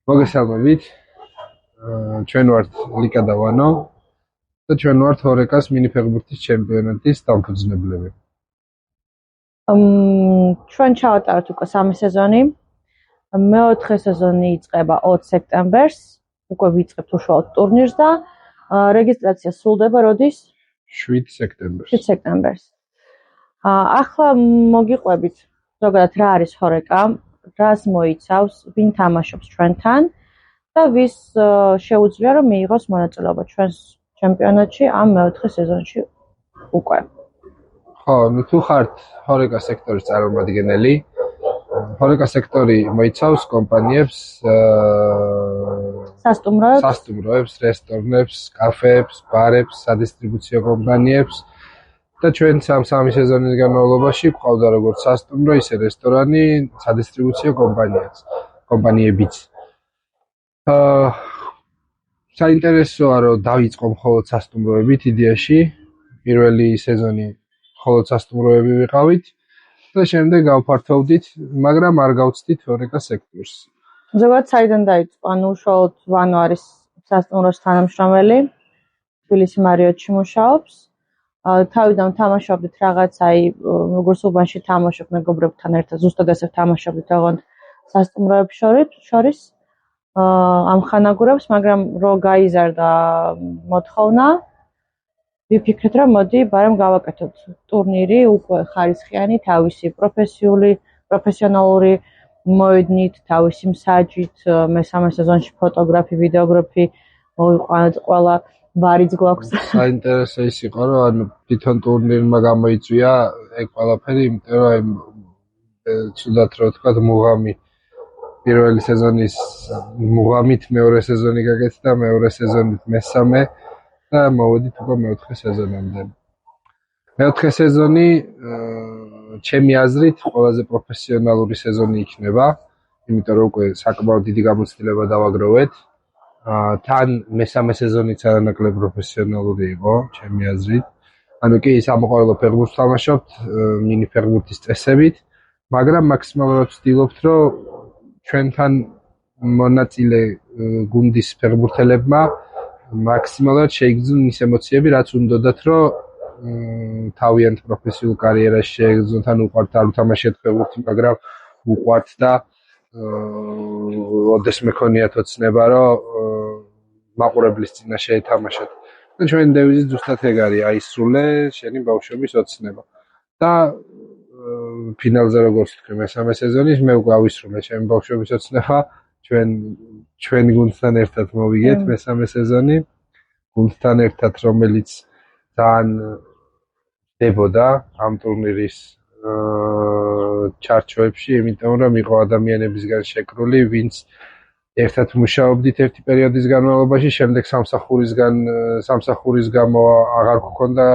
მოგესალმებით. ჩვენ ვართ ლიკა და ვანო და ჩვენ ვართ ჰორეკას მინიფეხბურთის ჩემპიონატის დამფუძნებლები. ჩვენ ჩავატარეთ უკვე 3 სეზონი. მეოთხე სეზონი იწყება 20 სექტემბერს. უკვე ვიწყებთ უშუალოდ ტურნირს და რეგისტრაცია სრულდება როდის? 7 სექტემბერს. 7 სექტემბერს. ახლა მოგიყვებით ზოგადად რა არის ჰორეკა, რას მოიცავს, ვინ თამაშობს ჩვენთან და ვის შეუძლია რომ მიიღოს მონაწილეობა ჩვენს ჩემპიონატში ამ მეოთხე სეზონში უკვე. ხო, თუ ხართ ჰორეკა სექტორის წარმომადგენელი, ჰორეკა სექტორი მოიცავს კომპანიებს, სასტუმროებს, რესტორნებს, კაფეებს, ბარებს, სადისტრიბუციო კომპანიებს და ჩვენ სამი სეზონის განმავლობაში გვყავდა როგორც სასტუმრო, ისე რესტორანი, სადისტრიბუციო კომპანიებიც. საინტერესოა რომ დავიწყო მხოლოდ სასტუმროებით იდეაში. პირველი სეზონი მხოლოდ სასტუმროები ვიყავით და შემდეგ გავფართოვდით, მაგრამ არ გავცდით ჰორეკა სექტორს. ზოგადად საიდან დაიწყო? ანუ უშუალოდ ვანო არის სასტუმროს თანამშრომელი, თბილისი მარიოტში მუშაობს. თავიდან თამაშობდით რაღაც, როგორც უბანში თამაშობ მეგობრებთან ერთად, ზუსტად ესე თამაშობდით ოღონდ სასტუმროებს შორის. ამხანაგურებს, მაგრამ რო გაიზარდა მოთხოვნა, ვიფიქრეთ, რომ მოდი, ბარემ გავაკეთოთ ტურნირი უკვე ხარისხიანი, თავისი პროფესიონალური მოედნით, თავისი მსაჯით, მესამე სეზონში ფოტოგრაფი, ვიდეოგრაფი მოვიყვანოთ ყველა, ბარიც გვაქვს. საინტერესო ის იყო, რომ თვითონ ტურნირმა გამოიწვია ეგ ყველაფერი, იმიტომ რომ ცუდად რო ვთქვა, მუღამი პირველი სეზონის მუღამით მეორე სეზონი გაკეთდა, მეორე სეზონით მესამე და მოვედით უკვე მეოთხე სეზონამდე. მეოთხე სეზონი ჩემი აზრით ყველაზე პროფესიონალური სეზონი იქნება, იმიტომ რომ უკვე საკმაოდ დიდი გამოცდილება დავაგროვეთ. თან მესამე სეზონიც არანაკლებ პროფესიონალური იყო, ჩემი აზრით. ანუ კი სამოყვარულო ფეხბურთს თამაშობთ მინი ფეხბურთის წესებით, მაგრამ მაქსიმალურად ვცდილობთ, რომ ჩვენთან მონაწილე გუნდის ფეხბურთელებმა მაქსიმალურად შეიგრძნონ ის ემოციები, რაც უნდათ, რომ თავიანთ პროფესიულ კარიერაში შეეგრძნოთ, ან უყვართ არ უთამაშიათ ფეხბურთი, მაგრამ უყვართ და ოდესმე მეკონიათ ოცნება, რომ მაყურებლის წინაშე ეთამაშოთ. და ჩვენი დევიზი ზუსტად ეგ არის, აისრულე შენი ბავშვობის ოცნება. და ფინალზე როგორც თქვი, მესამე სეზონის მე უკვე ავისრულე ჩემი ბავშვობის ოცნება, ჩვენ გუნდთან ერთად მოვიგეთ მესამე სეზონი, გუნდთან ერთად, რომელიც ძალიან დებოდა ამ ტურნირის ჩარჩოებში, იმიტომ რომ იყო ადამიანებისგან შეკრული, ვინც ერთად მუშაობდით ერთი პერიოდის განმავლობაში, შემდეგ სამსახურის გამო აღარ გქონდა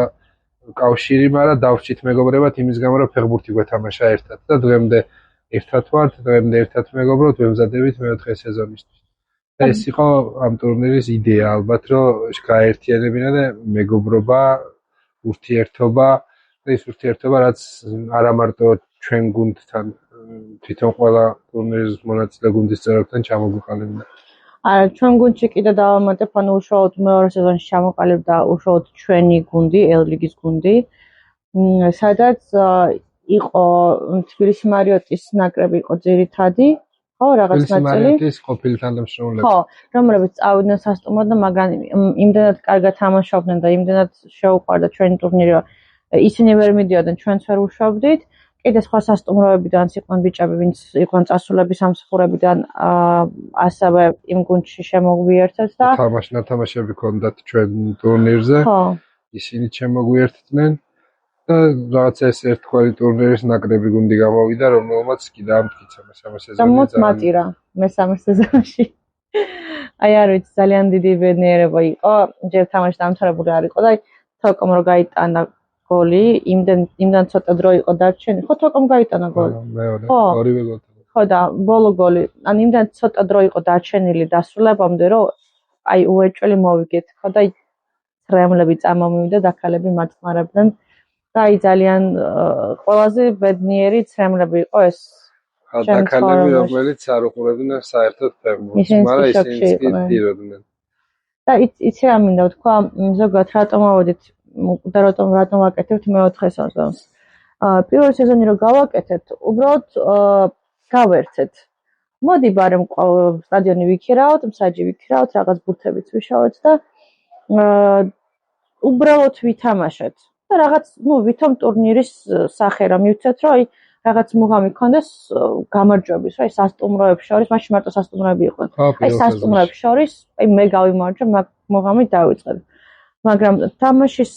კავშირი, მაგრამ დავრჩით მეგობრებად იმის გამო, რომ ფეხბურთი გვეთამაშა ერთად და დღემდე ერთად ვართ, დღემდე ერთად მეგობრობთ, ვემზადებით მეოთხე სეზონისთვის. და ეს იყო ამ ტურნირის იდეა, ალბათ, რომ გაერთიანებინა და მეგობრობა, ურთიერთობა და ის ურთიერთობა, რაც არა მარტო ჩვენ გუნდთან, თვითონ ყველა ტურნირის მონაწილე გუნდის წევრებთან ჩამოგვიყალიბდა. ჩვენ გუნდში კიდე დავამატებ, ანუ უშუალოდ მეორე სეზონში ჩამოყალიბდა უშუალოდ ჩვენი გუნდი, ელ-ლიგის გუნდი, სადაც იყო თბილისი მარიოტის ნაკრები იყო ძირითადი, ხო, რაღაც ნაწილი. თბილისი მარიოტის ყოფილი თანამშრომლები. ხო, რომლებიც წავიდნენ სასტუმროდ და მაგრამ იმდენად კარგად თამაშობდნენ და იმდენად შეუყვარდა ჩვენი ტურნირი, რომ ისინი ვერ მიდიოდნენ, ჩვენც ვერ ვუშვებდით. კიდე სხვა სასტუმროებიდანაც იყვნენ ბიჭები, ვინც იყვნენ წასულები სამსახურებიდან, ასევე იმ გუნდში შემოგვიერთეთ და თამაშები ჰქონდათ ჩვენ ტურნირზე. ხო. ისინი შემოგვიერთდნენ და რაღაცა ეს ერთგვარი ტურნირის ნაკრები გუნდი გამოვიდა, რომელმაც კი დაამტკიცა მესამე სეზონი. დამოწმატირა მესამე სეზონში. არ ვიცი, ძალიან დიდი ბედნიერება იყო. ჯერ თამაში დამთავრებული არ იყო და თოკომ რო გაიტანა გოლი, იმდან ცოტა დრო იყო დარჩენილი. ხო, თოკომ გაიტანა გოლი. მეორე, ორივე გოლი. ხო და ბოლო გოლი, ან იმდან ცოტა დრო იყო დარჩენილი დასრულებამდე, რომ უეჭველი მოვიგეთ. ხო და ცრემლები წამომივიდა, დაქალები მაწმარებდნენ. და ძალიან ყველაზე ბედნიერი ცრემლები იყო ეს ხალხები, რომელიც არ უყურებდნენ საერთოდ ფეხბურთს, მაგრამ ისინიც კი დიროდნენ. და იცი რა მინდა ვთქვა, ზოგადად რატომ ავედით და რატომ ვაკეთებთ მეოთხე სეზონს. პირველი სეზონი რო გავაკეთეთ, უბრალოდ გავერთეთ. მოდი ბარემ სტადიონი ვიქირავთ, მსაჯი ვიქირავთ, რაღაც ბურთებიც ვიშავეთ და უბრალოდ ვითამაშეთ. და რაღაც, ვითომ ტურნირის სახე რა მივცეთ, რომ აი რაღაც მუღამი ქონდეს გამარჯვების, აი სასტუმროებს შორის, მაშინ მარტო სასტუმროები იყვნენ. აი სასტუმროებს შორის, აი მე გავიმარჯვე, მუღამი დავიწყებ. მაგრამ თამაშის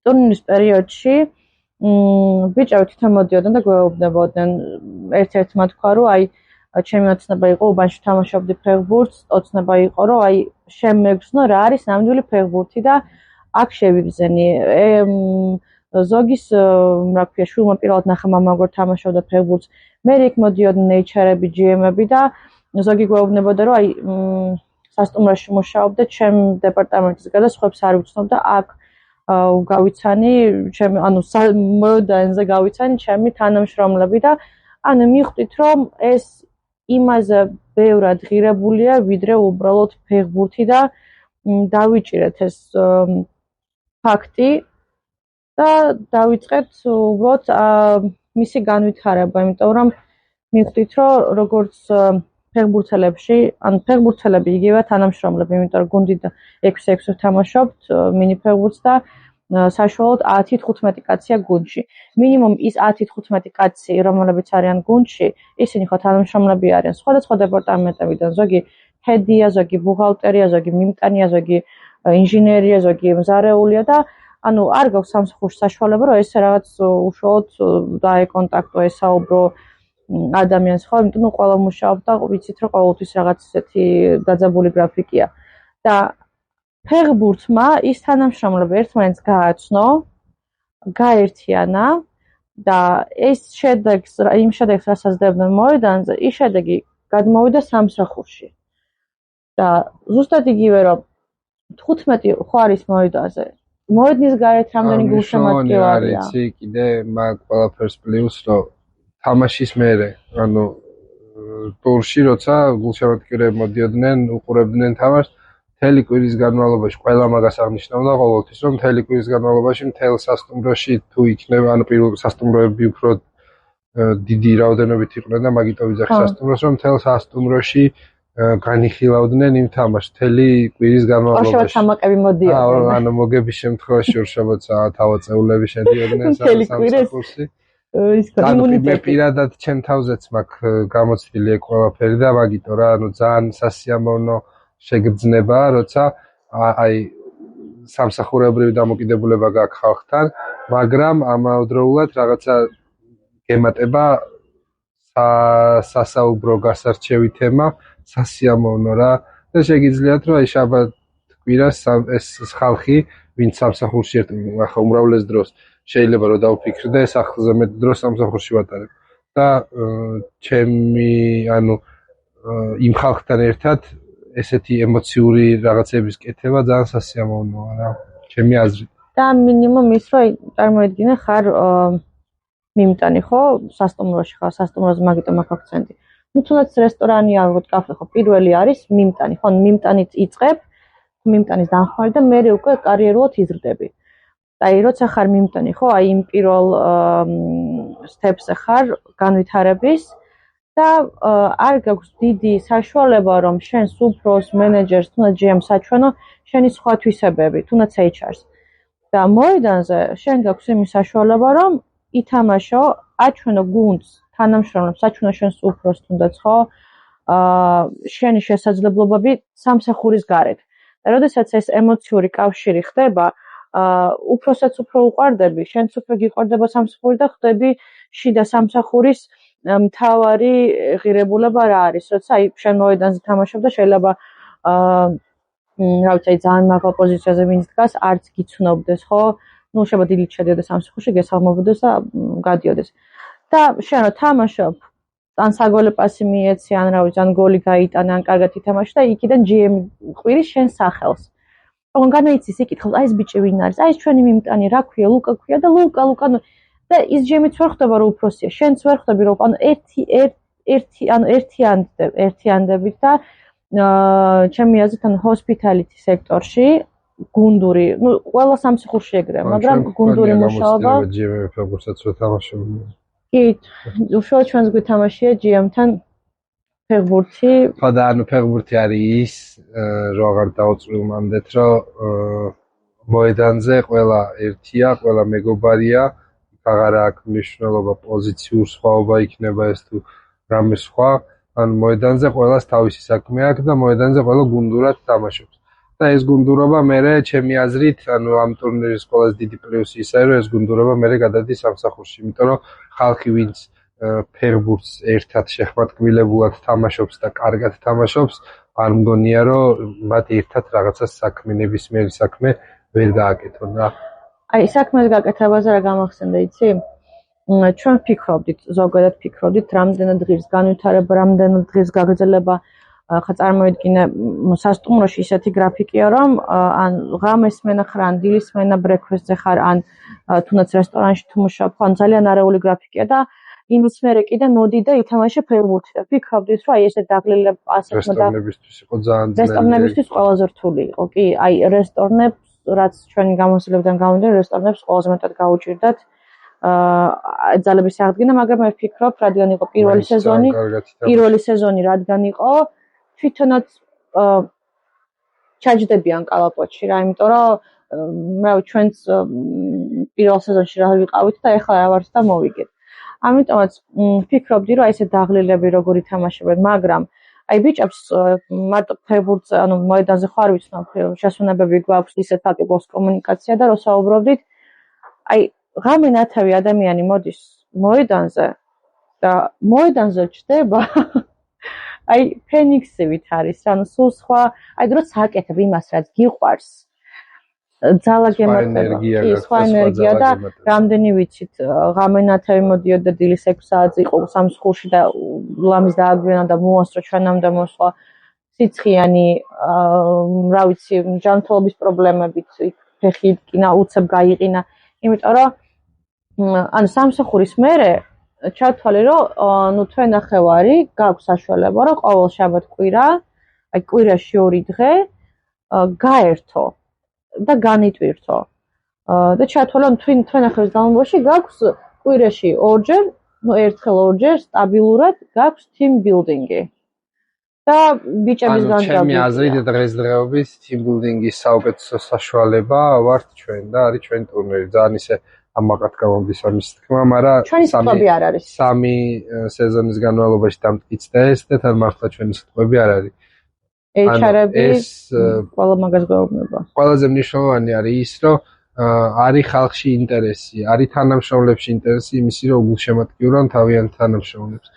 ტურნირის პერიოდში ბიჭები თვითონ მოდიოდნენ და გვეუბნებოდნენ. ერთ-ერთმა თქვა, რომ აი ჩემი ოცნება იყო უბანში თამაშობდი ფეხბურთს, ოცნება იყო, რომ აი შემეგრძნო რა არის ნამდვილი ფეხბურთი და აქ შევიგზენი. ზოგის რა ქვია, შვილმა პირველად ნახა მამა როგორ თამაშობდა ფეხბურთს. მე იქ მოდიოდნენ HR-ები, GM-ები და ზოგი გვეუბნებოდა, რომ აი სასტუმროში მუშაობდა, ჩემ დეპარტამენტის გარდა სხვებს არ ვიცნობ და აქ გავიცანი, ჩემი მოდანზე გავიცანი ჩემი თანამშრომლები და მივხვდით, რომ ეს იმაზე ბევრად ღირებულია, ვიდრე უბრალოდ ფეხბურთი და დავიჭირეთ ეს ფაქტი და დავიწყეთ უბრალოდ მისი განვითარება, იმიტომ რომ მივხვდით, რომ როგორც ფეხბურთელებში, ფეხბურთელები იგივე თანამშრომლები, იმიტომ რომ გუნდი 6-6 ვთამაშობთ მინი ფეხბურთს და საშუალოდ 10-15 კაცია გუნდში. მინიმუმ ის 10-15 კაცი, რომლებიც არიან გუნდში, ისინი ხო თანამშრომლები არიან სხვადასხვა დეპარტამენტებიდან, ზოგი ჰედია, ზოგი ბუღალტერია, ზოგი მიმტანია, ზოგი ინჟინერია, ზოგი მზარეულია და არ გაქვს სამსახურში საშუალება, რომ ეს რაღაც უშუალოდ დაეკონტაქტო, ესაუბრო ადამიანს ხო, იმიტომ რომ ყველა მუშაობს და ვიცით, რომ ყოველთვის რაღაც ესეთი დაძაბული გრაფიკია. და ფეხბურთმა ის თანამშრომლები ერთმანეთს გააცნო, გაერთიანა და ეს იმ შედეგს, რასაც დებდნენ მოედანზე, ის შედეგი გადმოვიდა სამსახურში. და ზუსტად იგივე, რომ 15 ხო არის მოედანზე. მოედნის გარეთ რამდენი გულშემატკივარია. იცი, კიდე მაგ ყველაფერს პლუს, რომ თამაშის მერე, ტურში როცა გულშემატკივრები მოდიოდნენ, უყურებდნენ თამაშს, მთელი კვირის განმავლობაში ყველა მაგას აღნიშნავდა ყოველთვის, რომ მთელი კვირის განმავლობაში მთელ სასტუმროში თუ იქნება, პირველ სასტუმროები უფრო დიდი რაოდენობით იყვნენ და მაგიტო ვიძახი სასტუმროს, რომ მთელ სასტუმროში განიხილავდნენ იმ თამაშს მთელი კვირის განმავლობაში. ორშაბათს სამაკები მოდიოდნენ. მოგების შემთხვევაში ორშაბათს თავაწეულები შედიოდნენ სამსახურში. მე პირადად ჩემ თავზეც მაქვს გამოცდილი ეგ ყველაფერი და მაგიტო რა, ძალიან სასიამოვნო შეგრძნება, როცა აი სამსახურებრივი დამოკიდებულება გაქვს ხალხთან, მაგრამ ამავდროულად რაღაცა გემატება სასაუბრო გასარჩევი თემა, სასიამოვნო რა და შეგიძლიათ რომ აი შაბათ კვირას ეს ხალხი, ვინც სამსახურში ახლა უმრავლეს დროს შეიძლება რომ დავფიქრდე, სახლზე მეტ დროს სამსახურში ვატარებ და ჩემი იმ ხალხთან ერთად ესეთი ემოციური რაღაცების კეთება ძალიან სასიამოვნოა რა, ჩემი აზრით. და მინიმუმ ის რომ წარმოედგინე ხარ მიმტანი ხო, სასტუმროში ხარ, სასტუმროზე მაგიტომ აქვს აქცენტი. თუნდაც რესტორანი არ ვიღოთ კაფე ხო, პირველი არის მიმტანი, ხო, მიმტანით იწყებ, მიმტანის დამხმარე და მე უკვე კარიერულად იზრდები. აი, როცა ხარ მიმტანი ხო, აი იმ პირველ სტეპსზე ხარ განვითარების და არ გაქვს დიდი საშუალება, რომ შენს უფროს, მენეჯერს, თუნდაც GM-ს აჩვენო შენი სხვა თვისებები, თუნდაც HR-ს. და მოედანზე შენ გაქვს იმის საშუალება, რომ ითამაშო, აჩვენო გუნდს, თანამშრომლებს, აჩვენო შენს უფროს, თუნდაც ხო, შენი შესაძლებლობები სამსახურის გარეთ. და როდესაც ეს ემოციური კავშირი ხდება, უფროსაც უფრო უყვარდები, შენც უფრო გიყვარდება სამსახური და ხდები შიდა სამსახურის მთავარი ღირებულება რა არის, როცა აი შენ მოედანზე თამაშობ და შეიძლება რა ვიცი, ძალიან მაღალ პოზიციაზე ვინც დგას, არც გიცნობდეს, ხო? შეიძლება დილით შედიოდეს სამსახურში, გესალმებოდეს და გადიოდეს. და შენ რა თამაშობ, ან საგოლე პასი მიეცი, ან რა ვიცი, ან გოლი გაიტანე, ან კარგად ითამაშე და იქიდან GM ყვირის შენ სახელს. ოღონდ განაიცის იკითხავს, აი ეს ბიჭი ვინ არის? აი ეს ჩვენი მიმტანი, რა ქვია, ლუკა ქვია და ლუკა და ის ჯემიც ვერ ხდება რომ უფროსია. შენც ვერ ხდები რომ ანუ ერთიანდებით და ჩემი აზრით ანუ ჰოსპიტალიტი სექტორში გუნდური, ну, ყველა სამსახურში ეგრეა, მაგრამ გუნდური მუშაობა GM ფეხბურთსაც რო თამაშობ. კი, უშუალოდ ჩვენს გვითამაშია GM-თან ფეხბურთი. ხო და ანუ ფეხბურთი არის ის, რომ აღარ დაუწვიმამდეთ, რომ მოედანზე ყველა ერთია, ყველა მეგობარია, აღარ აქვს მნიშვნელობა პოზიციურ სხვაობა იქნება ეს თუ რამე სხვა, ან მოედანზე ყველას თავისი საქმე აქვს და მოედანზე ყველა გუნდურად თამაშობს. და ეს გუნდურობა მერე ჩემი აზრით, ანუ ამ ტურნირის ყველაზე დიდი პლუსი ისაა, რომ ეს გუნდურობა მერე გადადის სამსახურში, იმიტომ რომ ხალხი ვინც ფეხბურთს ერთად შეხმატკბილებულად თამაშობს და კარგად თამაშობს, არ მგონია რომ მათ ერთად რაღაცა საქმე ნებისმიერი საქმე ვერ გააკეთონ რა. აი, საქმეს გაკეთებაზე რა გამახსენდა, იცი? ჩვენ ფიქრობდით, ზოგადად ფიქრობდით, რამდენად ღირს განვითარება, რამდენად ღირს გაგრძელება ხა წარმოვიდგინე სასტუმროში ისეთი გრაფიკია, რომ ან ღამეს მენახარ, ან დილის მენა ბრექვესტზე ხარ, ან თუნდაც რესტორანში თუ მუშაობ, ან ძალიან არეული გრაფიკია და იმის მერე კიდე მოდი და ითამაშე ფეხბურთი და ფიქრობდით, რომ აი ესე დაგლილება ასეთმა და რესტორნებისთვის იყო ძალიან ძნელი. რესტორნებისთვის ყველაზე რთული იყო, კი, აი რესტორნებს, რაც ჩვენი გამოცდილებიდან გამომდინარე, რესტორნებს ყველაზე მეტად გაუჭირდათ ძალების აღდგენა, მაგრამ მე ვფიქრობ, რადგან იყო პირველი სეზონი რადგან იყო თვითონაც ჩაჯდებიან კალაპოტში რა, იმიტომ რომ მე ჩვენც პირველ სეზონში რა ვიყავით და ეხლა რა ვართ და მოვიგეთ. ამიტომაც ვფიქრობდი, რომ აი ესე დაღლილები როგორ ითამაშებენ, მაგრამ აი ბიჭებს მარტო ფეხბურთს, ანუ მოედანზე ხო არ ვიცნობ, შესვენებები გვაქვს, ისეთ ატიპოს კომუნიკაცია და რო საუბრობდით, აი ღამე ნათევი ადამიანი მოდის მოედანზე და მოედანზე ჩდება აი ფენიქსივით არის, ანუ სულ სხვა, აი დროც აკეთებ იმას, რაც გიყვარს. ძალა გემართება, სხვა ენერგია და რამდენი ვიცით, ღამე ნათევი მოდიოდა დილის 6 საათზე იყო სამსხურში და ლამის დააგვიანა და მოასწრო ჩვენამდე მოსვლა სიცხიანი, რა ვიცი, ჯანმრთელობის პრობლემებით, ფეხი იტკინა, უცებ გაიყინა, იმიტომ რომ ანუ სამსახურის მერე ჩავთვალე, რომ ნუ თქვენ ნახევარი გაქვს საშუალება, რომ ყოველ შაბათ-კვირა, აი კვირაში 2 დღე გაერთო და განიტვირთო. და ჩავთვალე, რომ თქვენ ნახევრის განმავლობაში გაქვს კვირაში 2-ჯერ, ნუ ერთხელ-ორჯერ სტაბილურად გაქვს team building-ი. და ბიჭების განზრახვა. ჩემი აზრით დღესდღეობის team building-ის საუკეთესო საშუალება ვართ ჩვენ და არის ჩვენი ტურნირი. ძალიან ისე ამაყად გამომდის ამის თქმა, მაგრამ სამი სეზონის განმავლობაში დამტკიცდა ეს და თან მართლა ჩვენი სიტყვები არ არის. HR-ები ყველა მაგას გვეუბნება. ყველაზე მნიშვნელოვანი არის ის, რომ არის ხალხში ინტერესი, არის თანამშრომლებში ინტერესი იმისი, რომ უგულშემატკივრონ თავიანთ თანამშრომლებს.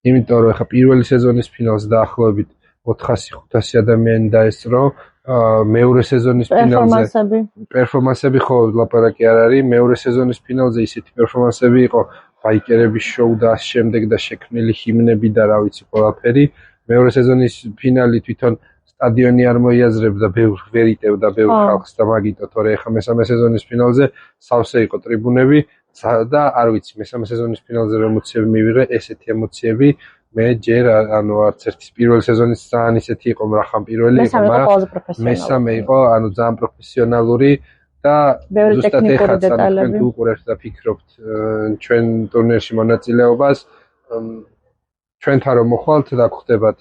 იმიტომ რომ ახლა პირველი სეზონის ფინალს დაახლოებით 400-500 ადამიანი დაესწრო, მეორე სეზონის ფინალზე პერფორმანსები ხო ლაპარაკი არ არის, მეორე სეზონის ფინალზე ისეთი პერფორმანსები იყო, ბაიკერების შოუ და ამ შემდეგ და შექმნილი ჰიმნები და რა ვიცი ყველაფერი. მეორე სეზონის ფინალი თვითონ სტადიონი არ მოიაზრებდა, ბევრ ვერ იტევდა ბევრ ხალხს და მაგიტო, თორე ახლა მესამე სეზონის ფინალზე სავსე იყო ტრიბუნები და არ ვიცი, მესამე სეზონის ფინალზე რომ ემოციები მივიღე, ესეთი ემოციები მე ჯერ ანუ არც ერთი პირველი სეზონის ძალიან ისეთი იყო, მაგრამ პირველი იყო, მაგრამ მესამე იყო, ანუ ძალიან პროფესიონალური და ზუსტად ეხლა თქვენ თუ უყურებთ და ფიქრობთ ჩვენ ტურნირში მონაწილეობას, ჩვენთან რომ მოხვალთ და გხვდებათ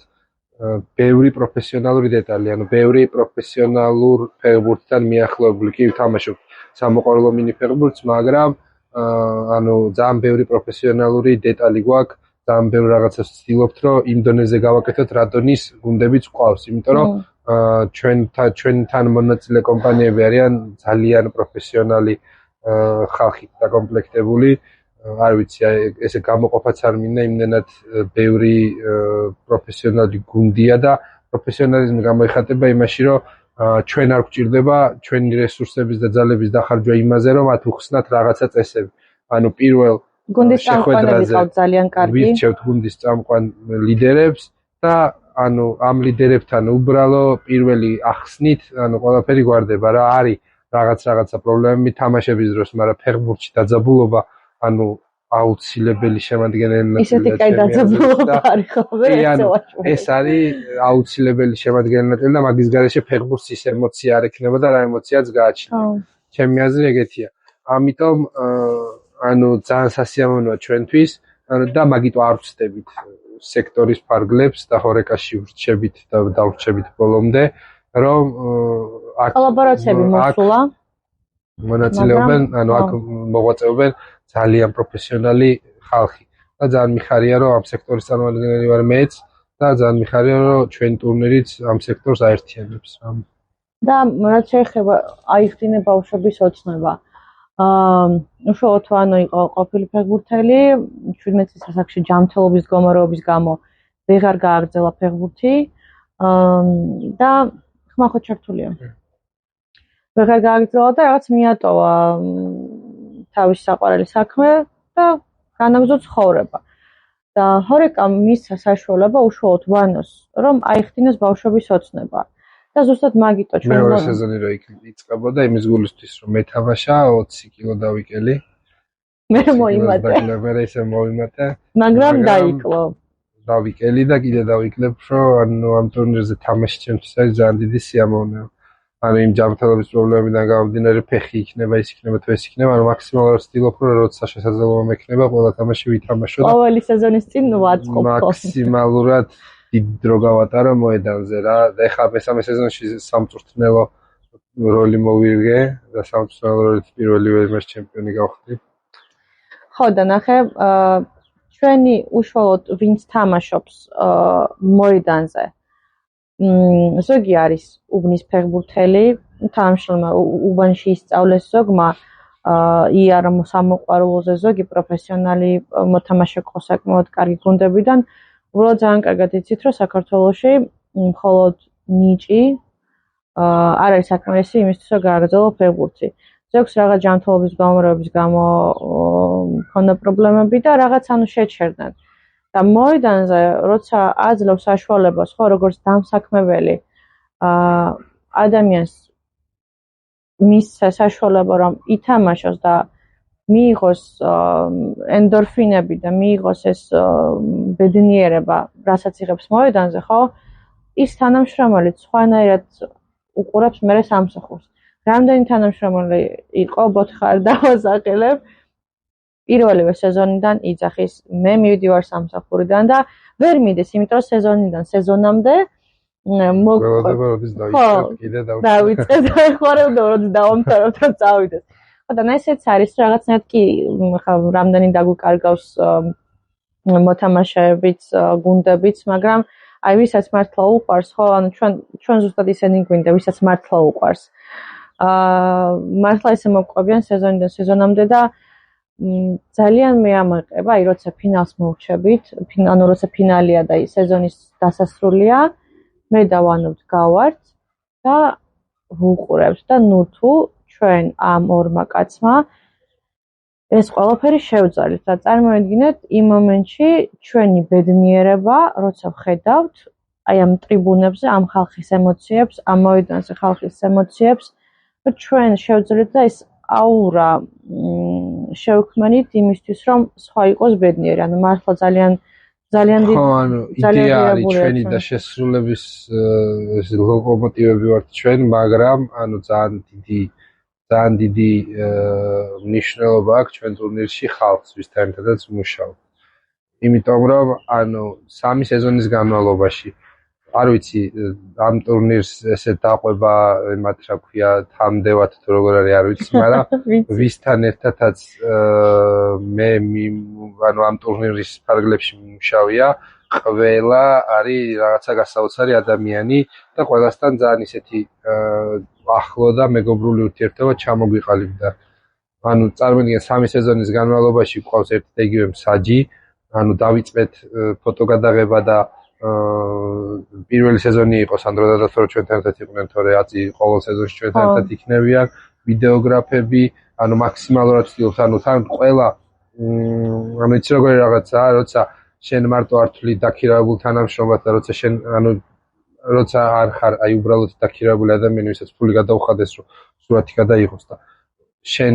ბევრი პროფესიონალური დეტალი, ანუ ბევრი პროფესიონალურ ფეხბურთთან მიახლოებული კი ვთამაშობთ სამოყვარულო მინი ფეხბურთს, მაგრამ ანუ ძალიან ბევრი პროფესიონალური დეტალი გვაქვს. ძალიან ბევრ რაღაცას ვცდილობთ, რომ იმ დონეზე გავაკეთოთ, რა დონის გუნდებიც ყავს, იმიტომ რომ ჩვენთან მონაწილე კომპანიები არიან ძალიან პროფესიონალი ხალხით დაკომპლექტებული. არ ვიცი, ესე გამოყოფაც არ მინდა, იმდენად ბევრი პროფესიონალი გუნდია და პროფესიონალიზმი გამოიხატება იმაში, რომ ჩვენ არ გვჭირდება ჩვენი რესურსების და ძალების დახარჯვა იმაზე, რომ მათ უხსნათ რაღაცა წესები. ანუ პირველ გუნდის წამყვანები ყავთ ძალიან კარგი. ვირჩევთ გუნდის წამყვან ლიდერებს და ანუ ამ ლიდერებთან უბრალო პირველი ახსნით, ანუ ყველაფერი გვარდება რა არის რაღაცა პრობლემები თამაშების დროს, მაგრამ ფეხბურთში დაძაბულობა ანუ აუცილებელი შემადგენელი ისეთი კაი დაძაბულობა არის ხოლმე ეს არის აუცილებელი შემადგენელი ნაწილი და მაგის გარეშე ფეხბურთს ის ემოცია არ ექნება და რა ემოციაც გააჩნია. ჩემი აზრი ეგეთია. ამიტომ ანუ ძალიან სასიამოვნოა ჩვენთვის და მაგიტო არ ვწდებით სექტორის ფარგლებს და ჰორეკაში ვრჩებით და დავრჩებით ბოლომდე, რომ აქ კოლაბორაციები მოსულა მონაწილეობენ, ანუ აქ მოღვაწეობენ ძალიან პროფესიონალი ხალხი და ძალიან მიხარია რომ ამ სექტორის წარმომადგენელი ვარ მეც და ძალიან მიხარია რომ ჩვენი ტურნირიც ამ სექტორს აერთიანებს. და რაც შეეხება აიხდინე ბავშვების ოცნება. უშუალოდ ანუ იყო ყოფილი ფეხბურთელი 17 წლის ასაკში ჯანმრთელობის მდგომარეობის გამო ვეღარ გააგრძელა ფეხბურთი და ხმახოთ ჩართულია. ვეღარ გააგრძელა და რაღაც მიატოვა თავის საყვარელი საქმე და განაგრძო ცხოვრება. და ჰორეკამ მისცა საშუალება უშუალოდ ვანოს რომ აიხდინეს ბავშვების ოცნება. და ზუსტად მაგიტო ჩვენ მეორე სეზონი რო იწყებოდა იმის გულისთვის რომ მეთამაშა 20 კილო დავიკელი. მე მოიმატე. მე ისე მოვიმატე. მაგრამ დაიკლო. დავიკელი და კიდე დავიკლებ რომ ანუ ამ ტურნირზე თამაში ჩემთვის არის ძალიან დიდი სიამოვნე. ანუ იმ ჯანმრთელობის პრობლემებიდან გამომდინარე ფეხი იქნება, ის იქნება, თუ ეს იქნება, ანუ მაქსიმალურად ვცდილობ რომ როცა შესაძლებლობა მექნება ყველა თამაში ვითამაშო და ყოველი სეზონის წინ ვაწყობ. მაქსიმალურად დიდ დრო გავატარო მოედანზე რა. და ეხლა მესამე სეზონში სამწვრთნელო როლი მოვირგე და სამწვრთნელო როლით პირველი ვერმას ჩემპიონი გავხდი. ხო და ნახე, ჩვენი უშუალოდ ვინც თამაშობს მოედანზე. ზოგი არის უბნის ფეხბურთელი, თანამშრომლობა უბანში ისწავლეს ზოგმა იარა სამოყვარულოზე ზოგი პროფესიონალი მოთამაშე ყო საკმაოდ კარგი გუნდებიდან. უბრალოდ ძალიან კარგად იცით, რომ საქართველოში მხოლოდ ნიჭი არ არის საკმარისი იმისთვის, რომ გააგრძელო ფეხბურთი. ზოგს რაღაც ჯანმრთელობის გამორევების გამო ქონდა პრობლემები და რაღაც ანუ შეჩერდნენ. და მოედანზე, როცა აძლევს საშუალებას, ხო, როგორც დამსაქმებელი ადამიანს მისცა საშუალება, რომ ითამაშოს და მიიღოს ენდორფინები და მიიღოს ეს ბედნიერება, რასაც იღებს მოედანზე, ხო? ის თანამშრომელი სხვანაირად უყურებს მერე სამსახურს. რამდენი თანამშრომელი იყო, ბოთხარ დავასახელებ. პირველივე სეზონიდან იძახის, მე მივდივარ სამსახურიდან და ვერ მიდის, იმიტომ რომ სეზონიდან სეზონამდე მოგყვება როდის დავიწყებ კიდე დავიწყებ და ეხმარებოდა როდის დავამთავრებ და წავიდეს. ხო და ესეც არის რაღაცნაირად კი ხა რამდენი დაგვიკარგავს მოთამაშეებიც, გუნდებიც, მაგრამ აი ვისაც მართლა უყვარს, ხო, ანუ ჩვენ ზუსტად ისენი გვინდა, ვისაც მართლა უყვარს. მართლა ესე მოგყვებიან სეზონიდან სეზონამდე და ძალიან მეამაყება, აი როცა ფინალს მოვჩებით, ანუ როცა ფინალია და სეზონის დასასრულია, მე დავანებთ გავართ და ვუყურებთ და ნუ თუ ჩვენ ამ ორმა კაცმა ეს ყველაფერი შევძალით და წარმოედგინეთ იმ მომენტში ჩვენი ბედნიერება, როცა ვხედავთ აი ამ ტრიბუნებზე ამ ხალხის ემოციებს, ამ მოედანზე ხალხის ემოციებს, რომ ჩვენ შევძალით და ეს აურა შევქმნით იმისთვის, რომ სხვა იყოს ბედნიერი. ანუ მართლა ძალიან დიდი ხო, ანუ იდეა არის ჩვენი და შესრულების ლოკომოტივები ვართ ჩვენ, მაგრამ ანუ ძალიან დიდი მნიშვნელობა აქვს ჩვენ ტურნირში ხალხს, ვისთან ერთადაც ვმუშაობ. იმიტომ რომ ანუ 3 სეზონის განმავლობაში არ ვიცი ამ ტურნირს ესე დაყვება მათ რა ქვია თამდევად თუ როგორ არის არ ვიცი, მაგრამ ვისთან ერთადაც მე ანუ ამ ტურნირის ფარგლებში მუშავია, ყველა არის რაღაცა გასაოცარი ადამიანი და ყველასთან ძალიან ისეთი ახლო და მეგობრული ურთიერთობა ჩამოგვიყალიბდა. ანუ წარმოიდგინე 3 სეზონის განმავლობაში გვყავს ერთი და იგივე მსაჯი, ანუ დავიწყეთ ფოტოგადაღება და პირველი სეზონი იყო სანდრო დადასტურო ჩვენთან ერთად იყვნენ, თორე აწი ყოველ სეზონში ჩვენთან ერთად იქნებიან, ვიდეოგრაფები, ანუ მაქსიმალურად ვცდილობთ, ანუ თან ყველა ანუ იცი როგორი რაღაცაა, როცა შენ მარტო არ თვლი დაქირავებულ თანამშრომლად და როცა შენ ანუ როცა არ ხარ აი უბრალოდ დაქირავებული ადამიანი, ვისაც ფული გადაუხადეს, რომ სურათი გადაიღოს და შენ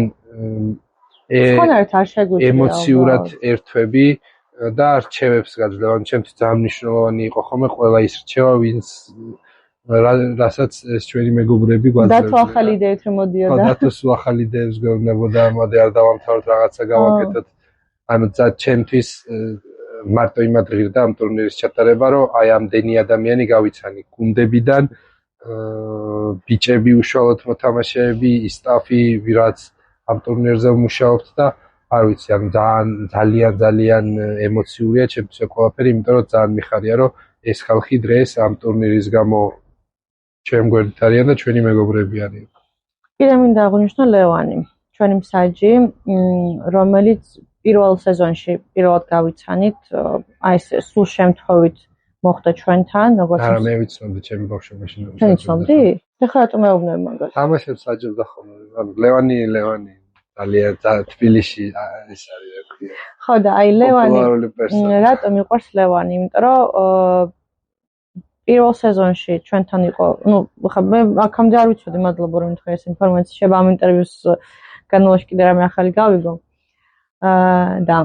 სხვანაირად არ შეგვიძლია ემოციურად ერთვები და რჩევებს გაძლევა. ჩემთვის ძალიან მნიშვნელოვანი იყო ხოლმე ყველა ის რჩევა, ვინც რასაც ეს ჩვენი მეგობრები გვაძლევდნენ. დათო ახალი იდეით რომ მოდიოდა. ხო, დათო სულ ახალი იდეებს გვეუბნებოდა, მოდი არ დავამთავროთ რაღაცა გავაკეთოთ. ანუ ჩემთვის მარტო იმად ღირდა ამ ტურნირის ჩატარება, რომ აი ამდენი ადამიანი გავიცანი გუნდებიდან, ბიჭები უშუალოდ მოთამაშეები, სტაფი, ვიღაც ამ ტურნირზე მუშაობთ და არ ვიცი, ანუ ძალიან ემოციურია ჩემთვის ყველაფერი, იმიტომ რომ ძალიან მიხარია, რომ ეს ხალხი დღეს ამ ტურნირის გამო ჩემ გვერდით არიან და ჩვენი მეგობრები არიან. კიდევ მინდა აღვნიშნო ლევანი, ჩვენი მსაჯი, რომელიც პირველ სეზონში პირველად გავიცანით, აი ეს სულ შემთხვევით მოხდა ჩვენთან, როგორც არა, მე ვიცნობდი ჩემი ბავშვი მაშინ. შენ იცნობდი? ეხლა რატომ მეუბნები მაგას? თამაშებს საჯობდა ხოლმე. ანუ ლევანი ძალიან თბილისში ეს არის, რა ქვია. ხო და აი ლევანი რატომ მიყვარს ლევანი? იმიტომ რომ პირველ სეზონში ჩვენთან იყო, ხა მე აქამდე არ ვიცოდი, მადლობა რომ თქვი ეს ინფორმაცია, შეიძლება ამ ინტერვიუს განმავლობაში კიდე რამე ახალი გავიგო. და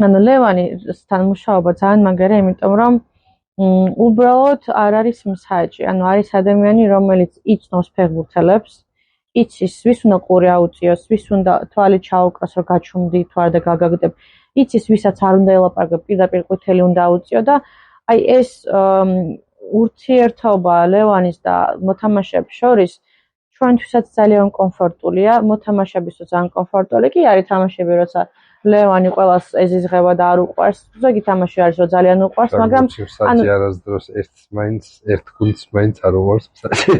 ანუ ლევანისთან მუშაობა ძალიან მაგარია, იმიტომ რომ უბრალოდ არ არის მსაჯი, ანუ არის ადამიანი, რომელიც იცნობს ფეხბურთელებს, იცის ვის უნდა ყური აუწიოს, ვის უნდა თვალი ჩაუკრას, რომ გაჩუმდი თუ არა და გაგაგდებ, იცის ვისაც არ უნდა ელაპარაკო, პირდაპირ ყვითელი უნდა აუწიო და აი ეს ურთიერთობა ლევანის და მოთამაშეების შორის ჩვენთვისაც ძალიან კომფორტულია, მოთამაშეებისთვის ძალიან კომფორტული კი არის თამაშები, როცა ლევანი ყველას ეზიზღება და არ უყვარს. ზოგი თამაში არის, რომ ძალიან უყვარს, მაგრამ ანუ არასდროს ერთ გუნდს მაინც არ უყვარს მსაჯი.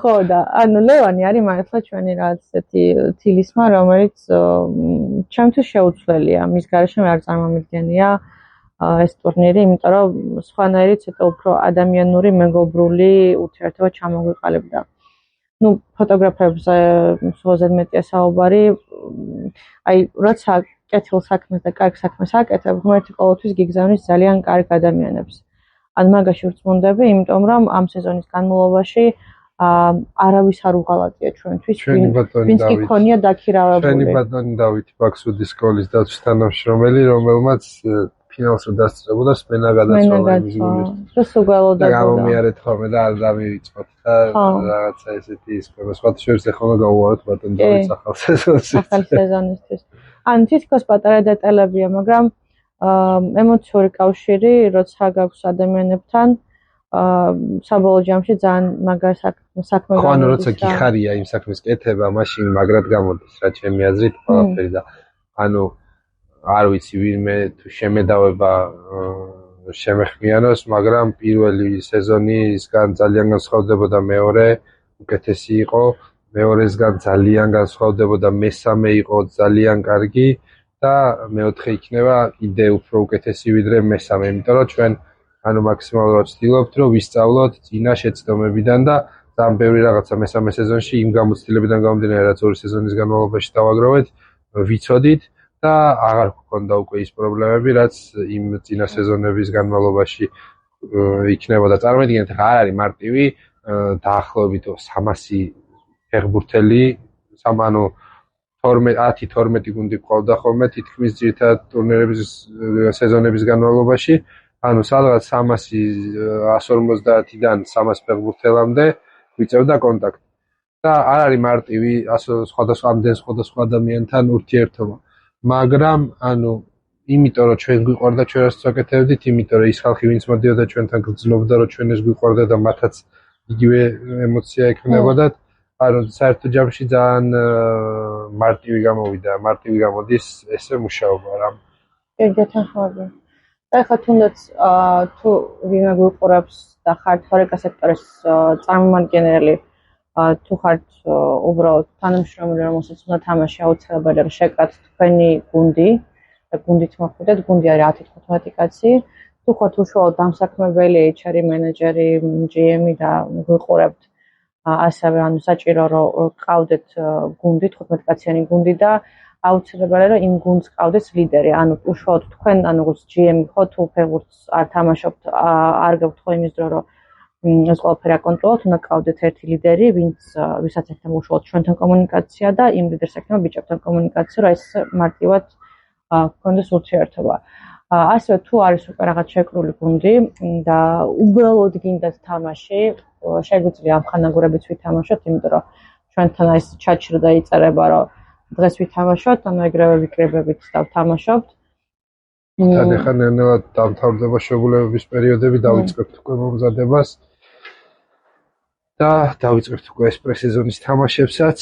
ხო და ანუ ლევანი არის მართლა ჩვენი რაღაც ესეთი თილისმა, რომელიც ჩემთვის შეუცვლელია. მის გარეშე არ წარმომიდგენია ეს ტურნირი, იმიტომ რომ სხვანაირი ცოტა უფრო ადამიანური, მეგობრული ურთიერთობა ჩამოგვიყალიბდა. ფოტოგრაფებზე სულ მეტია საუბარი. აი, როცა კეთილ საქმეს და კარგ საქმეს აკეთებ, ღმერთი ყოველთვის გიგზავნის ძალიან კარგ ადამიანებს. ან მაგაში ვწმუნდები, იმიტომ რომ ამ სეზონის განმავლობაში არავის არ უღალატია ჩვენთვის, ვინც კი ქონია დაქირავებული. ჩვენი ბატონი დავითი ბაქსუდის სკოლის დაცვის თანამშრომელი, რომელმაც ფინალს რო დასწრებოდა, სმენა გადაწყვეტა იმის გულით. და გამომიარეთ ხოლმე და არ დავივიწყოთ და რაღაცა ესეთი ის ყველა სხვა შორის ახლა გავუვაროთ ბატონ დავითს ახალ სეზონში. ახალ სეზონისთვის. ან თითქოს პატარა დეტალებია, მაგრამ ემოციური კავშირი, როცა გაქვს ადამიანებთან, საბოლოო ჯამში ძალიან მაგარ საქმე ხო, ანუ როცა გიხარია იმ საქმის კეთება, მაშინ მაგრად გამოდის, რა ჩემი აზრით ყველაფერი და ანუ არ ვიცი ვინმე თუ შემედავება შემეხმიანოს, მაგრამ პირველი სეზონისგან ძალიან განსხვავდებოდა მეორე, უკეთესი იყო, მეორესგან ძალიან განსხვავდებოდა, მესამე იყო ძალიან კარგი და მეოთხე იქნება კიდე უფრო უკეთესი ვიდრე მესამე, იმიტომ რომ ჩვენ ანუ მაქსიმალურად ვცდილობთ, რომ ვისწავლოთ წინა შეცდომებიდან და ძალიან ბევრი რაღაცა მესამე სეზონში იმ გამოცდილებიდან გამომდინარე, რაც ორი სეზონის განმავლობაში დავაგროვეთ, ვიცოდით და აღარ გვქონდა უკვე ის პრობლემები, რაც იმ წინა სეზონების განმავლობაში იქნებოდა. წარმოიდგინეთ, ხა არ არის მარტივი დაახლოებით 300 ფეხბურთელი, ანუ 10-12 გუნდი ყავდა ხოლმე თითქმის ძირითადად ტურნირების სეზონების განმავლობაში. ანუ სადღაც 150-დან 300 ფეხბურთელამდე ვიწევდა კონტაქტი. და არ არის მარტივი სხვადასხვა ადამიანთან ურთიერთობა. მაგრამ ანუ იმიტომ რომ ჩვენ გვიყვარდა ჩვენ რასაც ვაკეთებდით, იმიტომ რომ ის ხალხი ვინც მოდიოდა ჩვენთან გრძნობდა რომ ჩვენ ეს გვიყვარდა და მათაც იგივე ემოცია ექნებოდათ, ანუ საერთო ჯამში ძალიან მარტივი გამოდის ესე მუშაობა რა. გეთანხმები. ეხლა თუნდაც თუ ვინმე გვიყურებს და ხართ ჰორეკა სექტორის წარმომადგენელი, თუ ხართ უბრალოდ თანამშრომელი, რომელსაც უნდა თამაში აუცილებელია რომ შეკრათ თქვენი გუნდი და გუნდით მოხვიდეთ, გუნდი არის 10-15 კაცი, თუ ხართ უშუალოდ დამსაქმებელი, HR მენეჯერი, GM და გვიყურებთ, ასევე ანუ საჭირო რომ ყავდეთ გუნდი, 15 კაციანი გუნდი და აუცილებელია რომ იმ გუნდს ყავდეს ლიდერი, ანუ უშუალოდ თქვენ, ანუ როგორც GM ხო თუ ფეხბურთს არ თამაშობთ, არ გაქვთ ხო იმის დრო რომ ეს ყველაფერი აკონტროლოთ, უნდა გყავდეთ ერთი ლიდერი, ვისაც ექნება უშუალოდ ჩვენთან კომუნიკაცია და იმ ლიდერს ექნება ბიჭებთან კომუნიკაცია, რომ ეს მარტივად გქონდეს ურთიერთობა. ასევე თუ არის უკვე რაღაც შეკრული გუნდი და უბრალოდ გინდათ თამაში, შეგვიძლია ამ ხანაგურებით ვითამაშოთ, იმიტომ რომ ჩვენთან ის ჩატში რომ დაიწერება, რომ დღეს ვითამაშოთ, ანუ ეგრევე ვიკრიბებით და ვთამაშობთ. თან ახლა ნელ-ნელა დამთავრდება შეუგულებების პერიოდები, დავიწყებთ უკვე მომზადებას და დავიწყებთ უკვე ეს პრესეზონის თამაშებსაც.